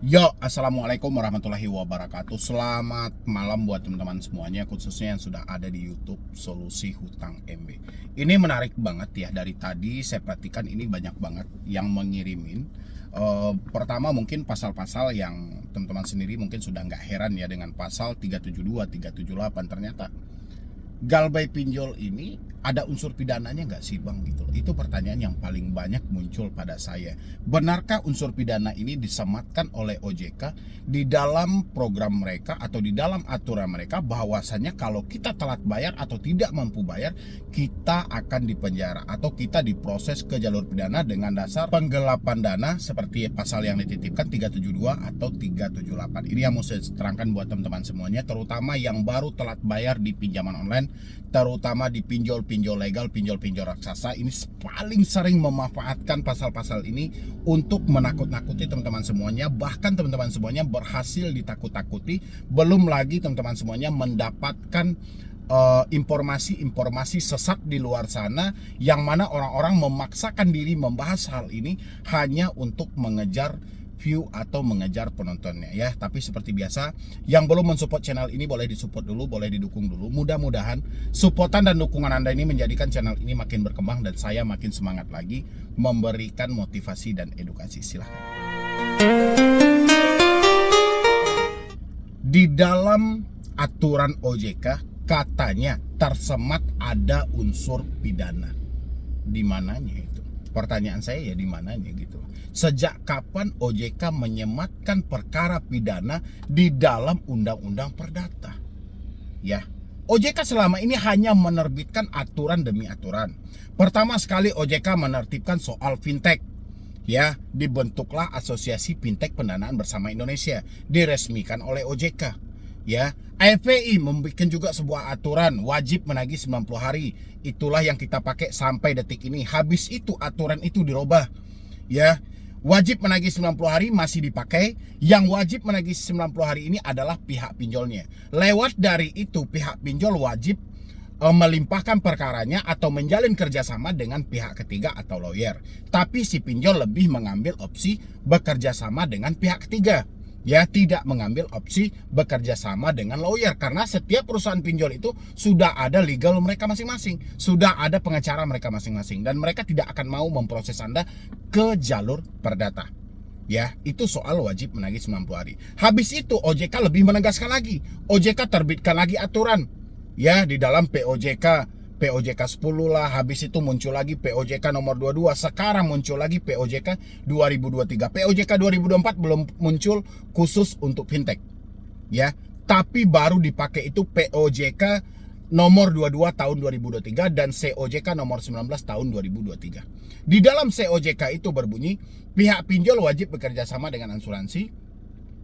Yo, assalamualaikum warahmatullahi wabarakatuh. Selamat malam buat teman-teman semuanya, khususnya yang sudah ada di YouTube Solusi Hutang MB. Ini menarik banget ya, dari tadi saya perhatikan ini banyak banget yang mengirimin. Pertama mungkin pasal-pasal yang teman-teman sendiri mungkin sudah nggak heran ya dengan pasal 372, 378. Ternyata galbay pinjol ini ada unsur pidananya nggak sih bang gitu. Itu pertanyaan yang paling banyak muncul pada saya. Benarkah unsur pidana ini disematkan oleh OJK di dalam program mereka atau di dalam aturan mereka, bahwasannya kalau kita telat bayar atau tidak mampu bayar, kita akan dipenjara atau kita diproses ke jalur pidana dengan dasar penggelapan dana seperti pasal yang dititipkan 372 atau 378. Ini yang mau saya terangkan buat teman-teman semuanya, terutama yang baru telat bayar di pinjaman online, terutama di pinjol legal, pinjol raksasa. Ini paling sering memanfaatkan pasal-pasal ini untuk menakut-nakuti teman-teman semuanya. Bahkan teman-teman semuanya berhasil ditakut-takuti. Belum lagi teman-teman semuanya mendapatkan informasi-informasi sesat di luar sana, yang mana orang-orang memaksakan diri membahas hal ini hanya untuk mengejar view atau mengejar penontonnya ya. Tapi seperti biasa, yang belum mensupport channel ini boleh disupport dulu, boleh didukung dulu. Mudah-mudahan supportan dan dukungan Anda ini menjadikan channel ini makin berkembang dan saya makin semangat lagi memberikan motivasi dan edukasi. Silahkan. Di dalam aturan OJK katanya tersemat ada unsur pidana. Di mananya itu? Pertanyaan saya ya, di mananya gitu. Sejak kapan OJK menyematkan perkara pidana di dalam undang-undang perdata? Ya, OJK selama ini hanya menerbitkan aturan demi aturan. Pertama sekali OJK menertibkan soal fintech. Ya, dibentuklah Asosiasi Fintech Pendanaan Bersama Indonesia, diresmikan oleh OJK. Ya, AFPI membuat juga sebuah aturan wajib menagih 90 hari. Itulah yang kita pakai sampai detik ini. Habis itu aturan itu dirubah. Ya, wajib menagih 90 hari masih dipakai. Yang wajib menagih 90 hari ini adalah pihak pinjolnya. Lewat dari itu pihak pinjol wajib melimpahkan perkaranya atau menjalin kerjasama dengan pihak ketiga atau lawyer. Tapi si pinjol lebih mengambil opsi bekerja sama dengan pihak ketiga. Ya, tidak mengambil opsi bekerja sama dengan lawyer, karena setiap perusahaan pinjol itu sudah ada legal mereka masing-masing, sudah ada pengacara mereka masing-masing, dan mereka tidak akan mau memproses Anda ke jalur perdata. Ya, itu soal wajib menagih 90 hari. Habis itu OJK lebih menegaskan lagi. OJK terbitkan lagi aturan. Ya, di dalam POJK 10 lah, habis itu muncul lagi POJK nomor 22, sekarang muncul lagi POJK 2023. POJK 2024 belum muncul khusus untuk fintech. Ya, tapi baru dipakai itu POJK nomor 22 tahun 2023 dan COJK nomor 19 tahun 2023. Di dalam COJK itu berbunyi, pihak pinjol wajib bekerja sama dengan asuransi.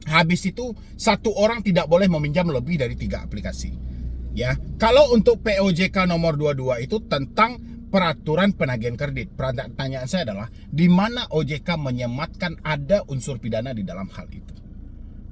Habis itu satu orang tidak boleh meminjam lebih dari 3 aplikasi. Ya, kalau untuk POJK nomor 22 itu tentang peraturan penagihan kredit. Pertanyaan saya adalah, di mana OJK menyematkan ada unsur pidana di dalam hal itu?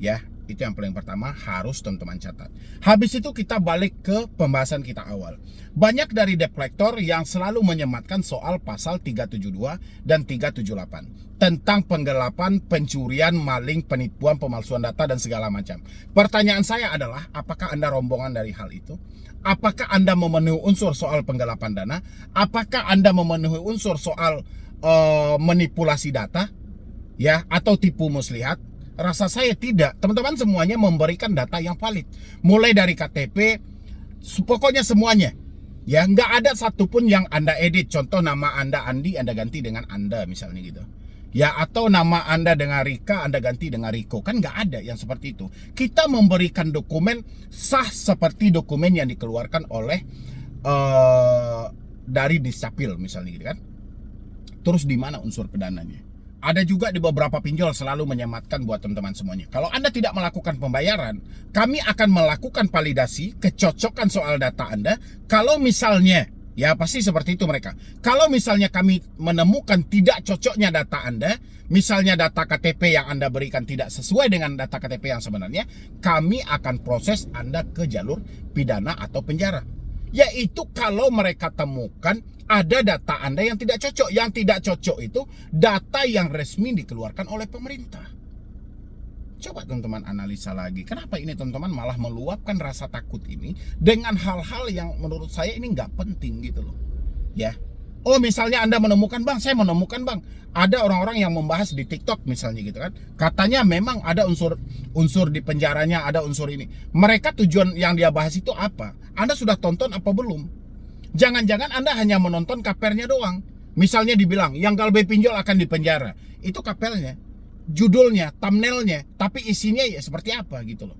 Ya, itu yang paling pertama harus teman-teman catat. Habis itu kita balik ke pembahasan kita awal. Banyak dari debt collector yang selalu menyematkan soal pasal 372 dan 378 tentang penggelapan, pencurian, maling, penipuan, pemalsuan data dan segala macam. Pertanyaan saya adalah, apakah Anda rombongan dari hal itu? Apakah Anda memenuhi unsur soal penggelapan dana? Apakah Anda memenuhi unsur soal manipulasi data? Ya, atau tipu muslihat? Rasa saya tidak. Teman-teman semuanya memberikan data yang valid, mulai dari KTP, pokoknya semuanya. Ya, nggak ada satupun yang Anda edit. Contoh nama Anda Andi, Anda ganti dengan Anda misalnya gitu. Ya, atau nama Anda dengan Rika, Anda ganti dengan Riko. Kan nggak ada yang seperti itu. Kita memberikan dokumen sah seperti dokumen yang dikeluarkan oleh dari Discapil misalnya gitu kan. Terus di mana unsur pidananya? Ada juga di beberapa pinjol selalu menyematkan buat teman-teman semuanya. Kalau Anda tidak melakukan pembayaran, kami akan melakukan validasi kecocokan soal data Anda. Kalau misalnya, ya pasti seperti itu mereka. Kalau misalnya kami menemukan tidak cocoknya data Anda, misalnya data KTP yang Anda berikan tidak sesuai dengan data KTP yang sebenarnya, kami akan proses Anda ke jalur pidana atau penjara. Yaitu kalau mereka temukan ada data Anda yang tidak cocok. Yang tidak cocok itu data yang resmi dikeluarkan oleh pemerintah. Coba teman-teman analisa lagi. Kenapa ini teman-teman malah meluapkan rasa takut ini dengan hal-hal yang menurut saya ini nggak penting gitu loh. Ya. Oh misalnya Anda menemukan bang, saya menemukan bang, ada orang-orang yang membahas di TikTok misalnya gitu kan. Katanya memang ada unsur di penjaranya, ada unsur ini. Mereka tujuan yang dia bahas itu apa? Anda sudah tonton apa belum? Jangan-jangan Anda hanya menonton kapernya doang. Misalnya dibilang yang galbay pinjol akan dipenjara. Itu kapelnya, judulnya, thumbnailnya, tapi isinya ya seperti apa gitu loh.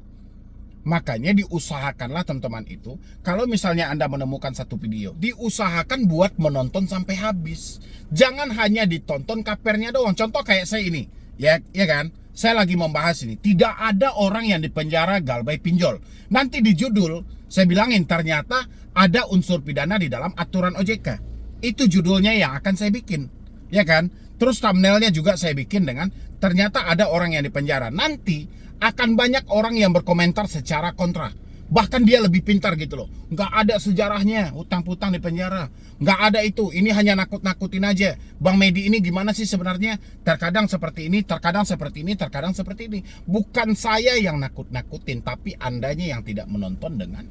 Makanya diusahakanlah teman-teman itu, kalau misalnya Anda menemukan satu video, diusahakan buat menonton sampai habis. Jangan hanya ditonton kapernya doang. Contoh kayak saya ini, ya kan? Saya lagi membahas ini, tidak ada orang yang dipenjara galbay pinjol. Nanti di judul saya bilangin ternyata ada unsur pidana di dalam aturan OJK. Itu judulnya yang akan saya bikin, ya kan? Terus thumbnailnya juga saya bikin dengan ternyata ada orang yang dipenjara. Nanti akan banyak orang yang berkomentar secara kontra. Bahkan dia lebih pintar gitu loh. Nggak ada sejarahnya hutang-hutang di penjara. Nggak ada itu. Ini hanya nakut-nakutin aja. Bang Medi ini gimana sih sebenarnya? Terkadang seperti ini, terkadang seperti ini, terkadang seperti ini. Bukan saya yang nakut-nakutin, tapi Andanya yang tidak menonton dengan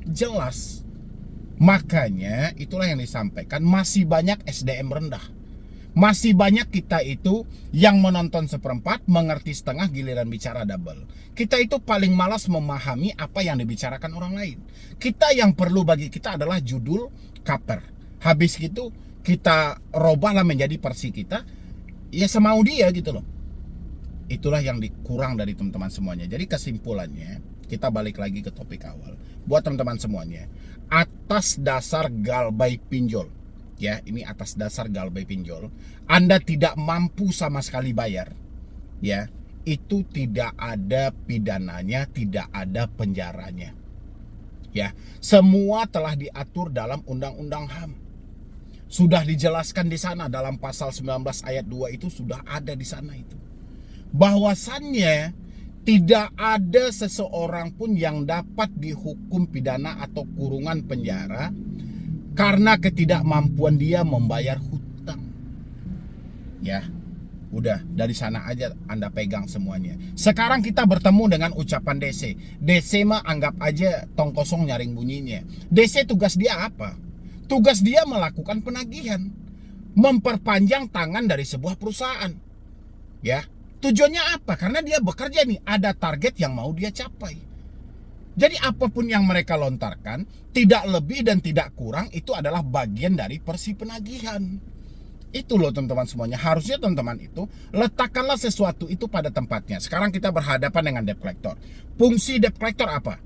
jelas. Makanya itulah yang disampaikan, masih banyak SDM rendah. Masih banyak kita itu yang menonton seperempat, mengerti setengah, giliran bicara double. Kita itu paling malas memahami apa yang dibicarakan orang lain. Kita yang perlu bagi kita adalah judul, kaper. Habis gitu kita robahlah menjadi versi kita, ya semau dia gitu loh. Itulah yang dikurang dari teman-teman semuanya. Jadi kesimpulannya, kita balik lagi ke topik awal. Buat teman-teman semuanya, atas dasar galbay pinjol, ya ini atas dasar galbay pinjol, Anda tidak mampu sama sekali bayar, ya itu tidak ada pidananya, tidak ada penjaranya, ya semua telah diatur dalam Undang-Undang HAM. Sudah dijelaskan di sana dalam pasal 19 ayat 2 itu sudah ada di sana itu. Bahwasannya tidak ada seseorang pun yang dapat dihukum pidana atau kurungan penjara karena ketidakmampuan dia membayar hutang. Ya, udah dari sana aja Anda pegang semuanya. Sekarang kita bertemu dengan ucapan DC. DC mah anggap aja tong kosong nyaring bunyinya. DC tugas dia apa? Tugas dia melakukan penagihan, memperpanjang tangan dari sebuah perusahaan. Ya, tujuannya apa? Karena dia bekerja nih, ada target yang mau dia capai. Jadi apapun yang mereka lontarkan, tidak lebih dan tidak kurang, itu adalah bagian dari versi penagihan. Itu loh teman-teman semuanya. Harusnya teman-teman itu letakkanlah sesuatu itu pada tempatnya. Sekarang kita berhadapan dengan debt collector. Fungsi debt collector apa?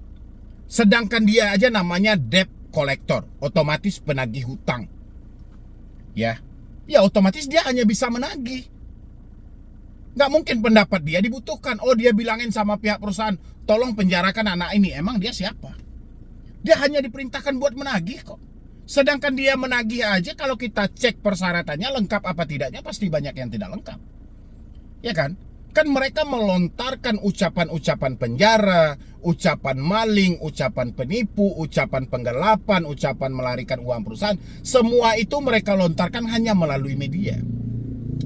Sedangkan dia aja namanya debt collector, otomatis penagih hutang. Ya otomatis dia hanya bisa menagih. Nggak mungkin pendapat dia dibutuhkan. Oh, dia bilangin sama pihak perusahaan, tolong penjarakan anak ini. Emang dia siapa? Dia hanya diperintahkan buat menagih kok. Sedangkan dia menagih aja, kalau kita cek persyaratannya lengkap apa tidaknya, pasti banyak yang tidak lengkap. Ya kan? Kan mereka melontarkan ucapan-ucapan penjara, ucapan maling, ucapan penipu, ucapan penggelapan, ucapan melarikan uang perusahaan. Semua itu mereka lontarkan hanya melalui media.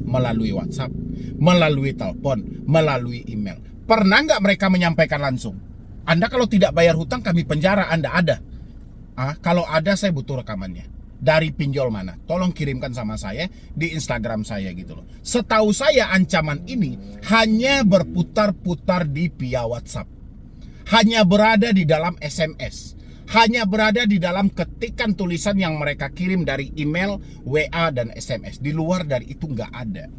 Melalui WhatsApp, melalui telepon, melalui email. Pernah nggak mereka menyampaikan langsung? Anda kalau tidak bayar hutang kami penjara, Anda ada. Kalau ada saya butuh rekamannya. Dari pinjol mana? Tolong kirimkan sama saya di Instagram saya gitu loh. Setahu saya ancaman ini hanya berputar-putar di via WhatsApp. Hanya berada di dalam SMS. Hanya berada di dalam ketikan tulisan yang mereka kirim dari email, WA, dan SMS. Di luar dari itu nggak ada.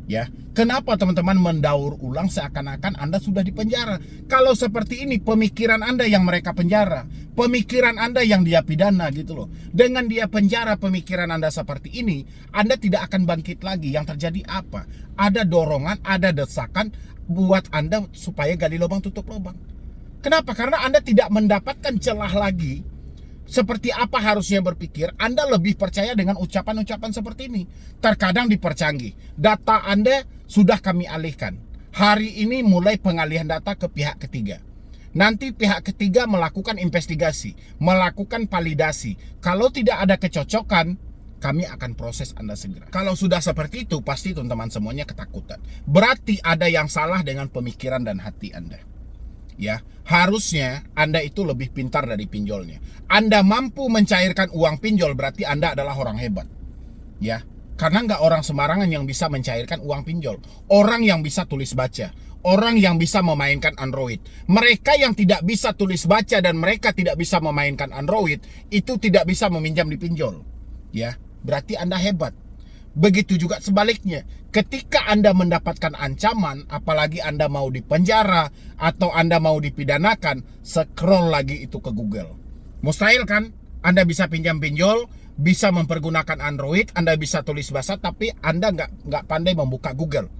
Ya, kenapa teman-teman mendaur ulang seakan-akan Anda sudah dipenjara? Kalau seperti ini pemikiran Anda yang mereka penjara, pemikiran Anda yang dia pidana gitu loh. Dengan dia penjara pemikiran Anda seperti ini, Anda tidak akan bangkit lagi. Yang terjadi apa? Ada dorongan, ada desakan buat Anda supaya gali lubang tutup lubang. Kenapa? Karena Anda tidak mendapatkan celah lagi. Seperti apa harusnya berpikir, Anda lebih percaya dengan ucapan-ucapan seperti ini. Terkadang dipercanggih. Data Anda sudah kami alihkan. Hari ini mulai pengalihan data ke pihak ketiga. Nanti pihak ketiga melakukan investigasi, melakukan validasi. Kalau tidak ada kecocokan, kami akan proses Anda segera. Kalau sudah seperti itu, pasti teman-teman semuanya ketakutan. Berarti ada yang salah dengan pemikiran dan hati Anda. Ya, harusnya Anda itu lebih pintar dari pinjolnya. Anda mampu mencairkan uang pinjol, berarti Anda adalah orang hebat. Ya, karena nggak orang sembarangan yang bisa mencairkan uang pinjol. Orang yang bisa tulis baca, orang yang bisa memainkan Android. Mereka yang tidak bisa tulis baca dan mereka tidak bisa memainkan Android, itu tidak bisa meminjam di pinjol. Ya, berarti Anda hebat. Begitu juga sebaliknya, ketika Anda mendapatkan ancaman, apalagi Anda mau dipenjara atau Anda mau dipidanakan, scroll lagi itu ke Google. Mustahil kan? Anda bisa pinjam pinjol, bisa mempergunakan Android, Anda bisa tulis bahasa, tapi Anda nggak pandai membuka Google.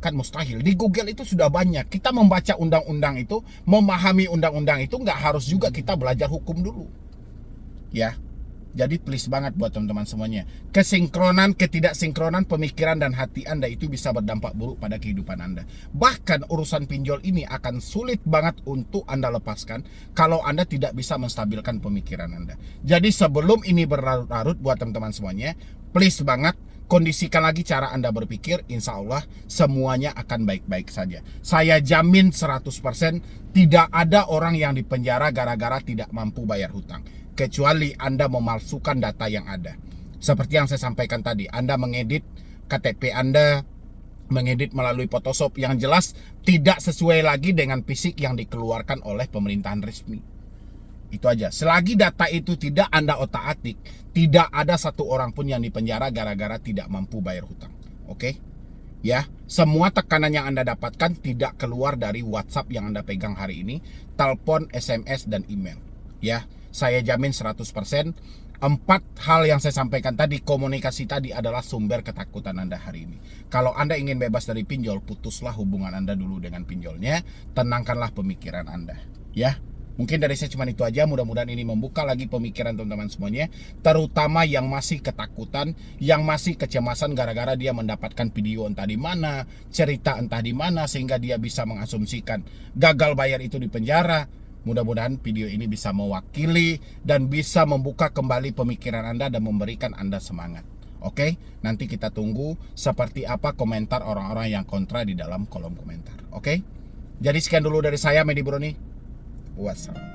Kan mustahil. Di Google itu sudah banyak. Kita membaca undang-undang itu, memahami undang-undang itu, nggak harus juga kita belajar hukum dulu. Ya. Jadi please banget buat teman-teman semuanya. Kesinkronan, ketidaksinkronan pemikiran dan hati Anda itu bisa berdampak buruk pada kehidupan Anda. Bahkan urusan pinjol ini akan sulit banget untuk Anda lepaskan kalau Anda tidak bisa menstabilkan pemikiran Anda. Jadi sebelum ini berlarut-larut buat teman-teman semuanya, please banget kondisikan lagi cara Anda berpikir, insya Allah semuanya akan baik-baik saja. Saya jamin 100% tidak ada orang yang dipenjara gara-gara tidak mampu bayar hutang. Kecuali Anda memalsukan data yang ada. Seperti yang saya sampaikan tadi, Anda mengedit KTP Anda, mengedit melalui Photoshop yang jelas tidak sesuai lagi dengan fisik yang dikeluarkan oleh pemerintahan resmi. Itu aja. Selagi data itu tidak Anda otak-atik, tidak ada satu orang pun yang dipenjara gara-gara tidak mampu bayar hutang. Oke? Ya, semua tekanan yang Anda dapatkan tidak keluar dari WhatsApp yang Anda pegang hari ini, telepon, SMS, dan email. Ya, saya jamin 100%. 4 hal yang saya sampaikan tadi, komunikasi tadi adalah sumber ketakutan Anda hari ini. Kalau Anda ingin bebas dari pinjol, putuslah hubungan Anda dulu dengan pinjolnya, tenangkanlah pemikiran Anda. Ya, mungkin dari saya cuma itu aja. Mudah-mudahan ini membuka lagi pemikiran teman-teman semuanya, terutama yang masih ketakutan, yang masih kecemasan gara-gara dia mendapatkan video entah di mana, cerita entah di mana, sehingga dia bisa mengasumsikan gagal bayar itu di penjara. Mudah-mudahan video ini bisa mewakili dan bisa membuka kembali pemikiran Anda dan memberikan Anda semangat. Oke, nanti kita tunggu seperti apa komentar orang-orang yang kontra di dalam kolom komentar. Oke, jadi sekian dulu dari saya, Medi Broni. Wassalam.